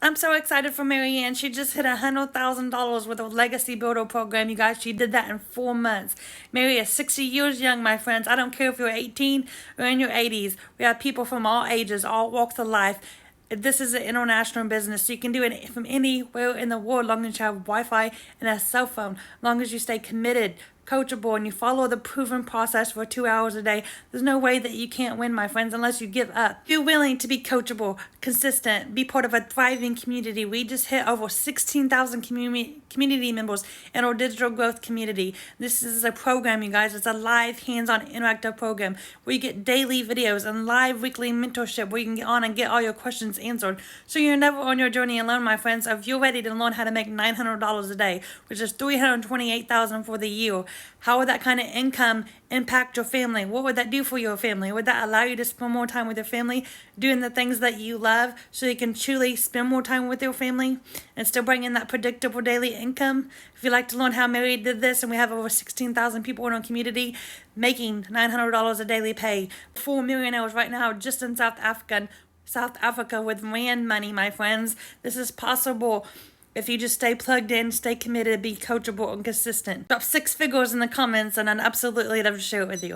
I'm so excited for Marianne. She just hit $100,000 with a Legacy Builder program. You guys, she did that in 4 months. Mary is 60 years young, my friends. I don't care if you're 18 or in your 80s. We have people from all ages, all walks of life. This is an international business, so you can do it from anywhere in the world, long as you have Wi-Fi and a cell phone, long as you stay committed, coachable, and you follow the proven process for 2 hours a day. There's no way that you can't win, my friends, unless you give up. If you're willing to be coachable, consistent, be part of a thriving community. We just hit over 16,000 community members in our digital growth community. This is a program, you guys. It's a live, hands-on, interactive program where you get daily videos and live weekly mentorship where you can get on and get all your questions answered. So you're never on your journey alone, my friends. If you're ready to learn how to make $900 a day, which is $328,000 for the year, how would that kind of income impact your family? What would that do for your family? Would that allow you to spend more time with your family, doing the things that you love, so you can truly spend more time with your family and still bring in that predictable daily income? If you'd like to learn how Mary did this, and we have over 16,000 people in our community making $900 a daily pay, 4 millionaires right now just in South Africa with rand money, my friends. This is possible if you just stay plugged in, stay committed, be coachable and consistent. Drop 6 figures in the comments, and I'd absolutely love to share it with you.